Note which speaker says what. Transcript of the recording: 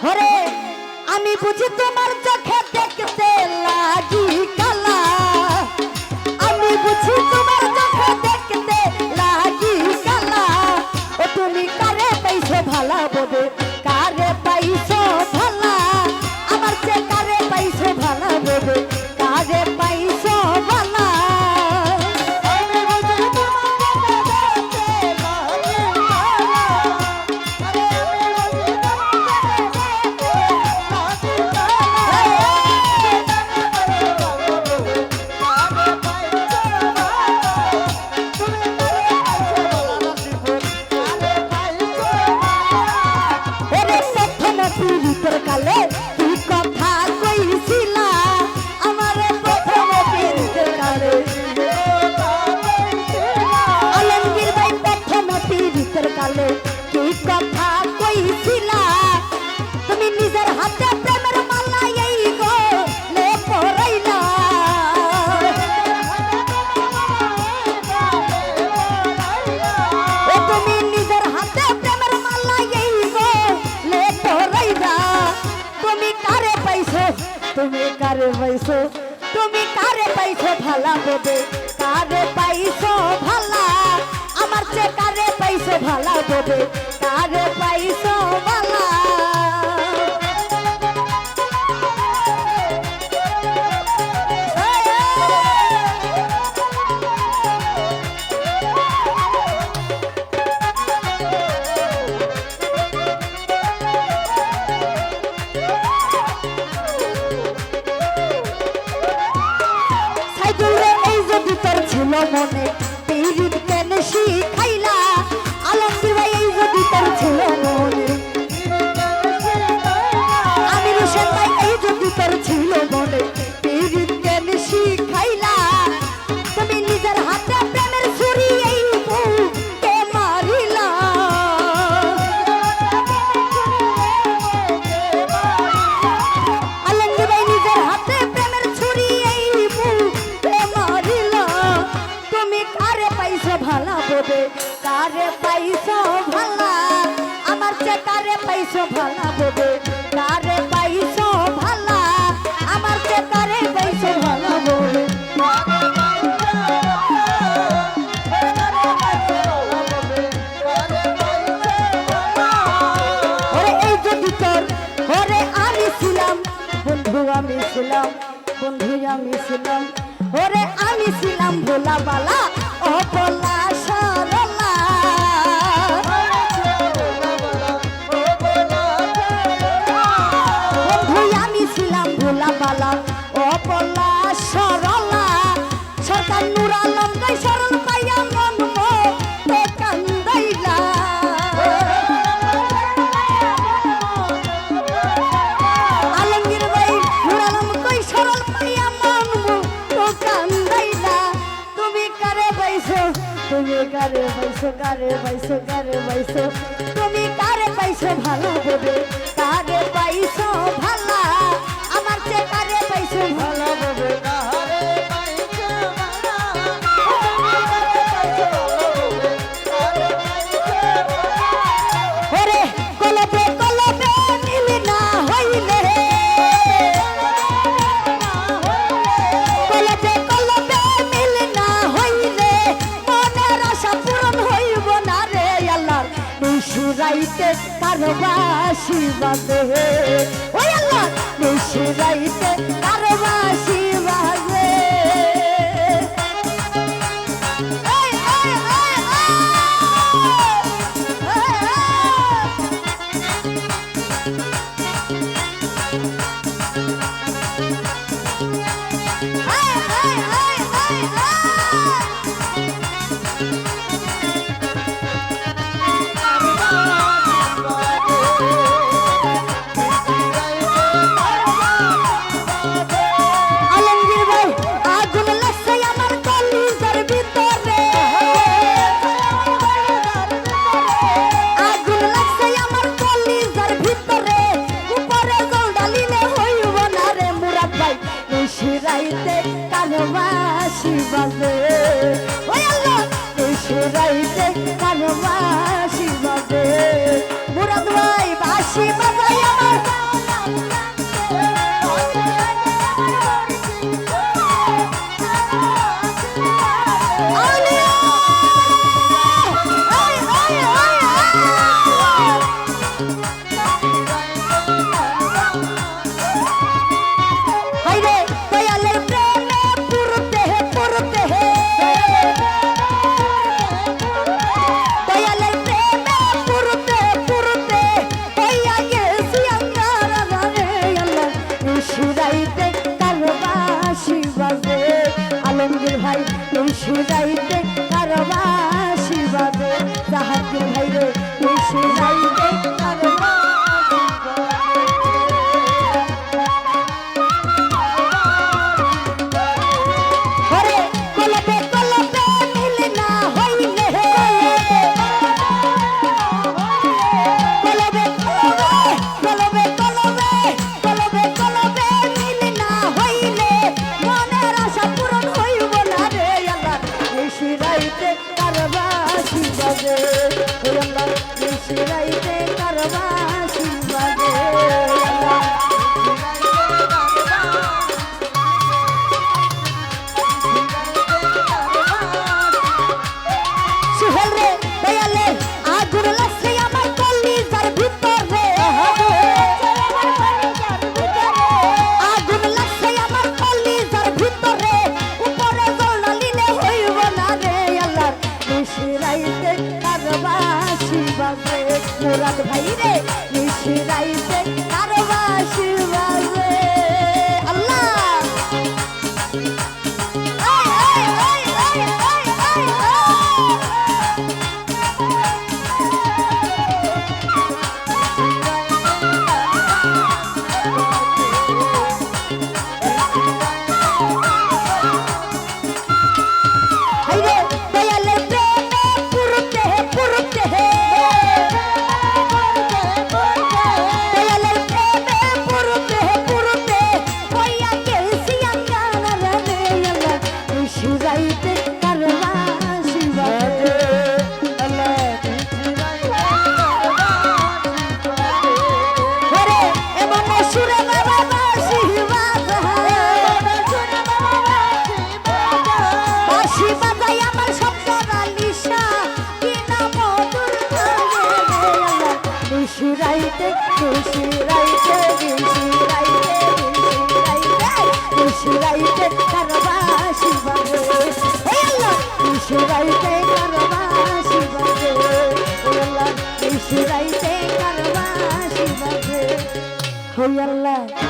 Speaker 1: ওরে আমি বুঝি তোমার চোখে দেখতে লাগি কালা, আমি বুঝি তোমার চোখে দেখতে লাগি কালা। ও তুমি কারে পাইছো ভালা ববে, কারে পাইছো ভালা, আমার চেয়ে কারে পাইছো ভালা ববে, কারে পাইছো ভালা। কালে কি কথা কইছিলা আমার প্রথম পীড়িতের কালে, আলমগীর ভাই প্রথম পীড়িতের কালে কি কথা কইছিলা। তুমি নিজের হাতে প্রেমের মালা এই গলে পরাইলা, ও তুমি নিজের হাতে প্রেমের মালা এই গলে পরাইলা। তুমি কারে পাইছো, তুমি কারে পাইছো, তুমি কারে পাইছো ভালা ববে, কারে পাইছো ভালা, আমার চেয়ে কারে পাইছো ভালা ববে, কারে পাইছো ভালা। মনে পীড়িত কেন শিখাইলা, আলমগীর ভাই এই যদি তোর ছিল মনে, আমির হোসেন ভাই এই যদি তোর ছিল মনে পীড়িত কেন শিখাইলা। তুমি নিজের হাতে প্রেমের ছুরি এই বুকে মারিলা, আলমগীর ভাই নিজের হাতে প্রেমের ছুরি এই বুকে মারিলা। তুমি কারে পাইছো ভালা ববে, কারে পাইছো ভালা, আমার চেয়ে কারে পাইছো ভালা ববে, কারে পাইছো ভালা, আমার চেয়ে কারে পাইছো ভালা ববে। ওরে এই যদি তোর, ওরে আমি ছিলাম বন্ধু, আমি ছিলাম বন্ধু, আমি ছিলাম, ওরে আমি ছিলাম ভোলা বালা ও ভোলা সরলা। বন্ধু আমি ছিলাম ভোলা বালা ও ভোলা সরলা। সরকার নূর আলম গাই সরল পাইয়া মন মতে কান্দাইলা, আলমগীর ভাই নূর আলম কই সরল পাইয়া মন মতে কান্দাইলা। তুমি কারে পাইছো, তুমি কারে পাইছো, কারে পাইছো, কারে পাইছো, তুমি কারে পাইছো ভালো ববে, কারে পাইছো ভালা, আমার চেয়ে কারে পাইছো ভালো ববে, কারে পাইছো ভালা, কারে পাইছো ভালা। ওরে কলবে কলবে মিল না হইলে, কলবে কলবে মিল না হইলে মনের আশা পূরণ হইব না রে। আল্লাহ নিশুরাইতে কারো বাঁশি বাজে, ওই আল্লাহ নিশুরাইতে কারো বাঁশি বাজে। যাইতে কারবাসি বাজে জাহাঙ্গীর ভাই রে নিশি যাইতে হরে কলবে কলবে মিল না হইলে কলবে কলবে কলবে কলবে কলবে মিল না হইলে মনের আশা পূরণ হইব না রে আল্লাহ নিশি রাইতে কারবাসি বাজে আল্লাহ নিশি রাইতে কারবাসি বাজে আল্লাহ সুহেল রে দয়ালে আগুন লাগছে আমার কলিজার ভিতরে আগুন লাগছে আমার কলিজার ভিতরে উপরে জ্বলালিলে হইব না রে আল্লাহ নিশি রাইতে কারবাসি বাজে মুরাদ ভাই রে নিশি রাইতে কারবাসি বাজে আল্লাহ হাইরে দয়ালে প্রেমে পুরুতে পুরুতে দয়ালে প্রেমে পুরুতে পুরুতে কইয়া গেছি আঙ্গারা রে আল্লাহ নিশি রাইতে কারবাসি বাজে আল্লাহ হরে এমন সুরে বাবা বাসি বাজা বাঁশি বাজাই আমার স্বপ্নর আলিশা কি না মধুর লাগে রে আল্লাহ নিশি রাইতে নিশি রাইতে নিশি রাইতে নিশি রাইতে কারবাসি বাজে হে আল্লাহ নিশি রাইতে কারবাসি বাজে হে আল্লাহ নিশি রাইতে কারবাসি বাজে হে আল্লাহ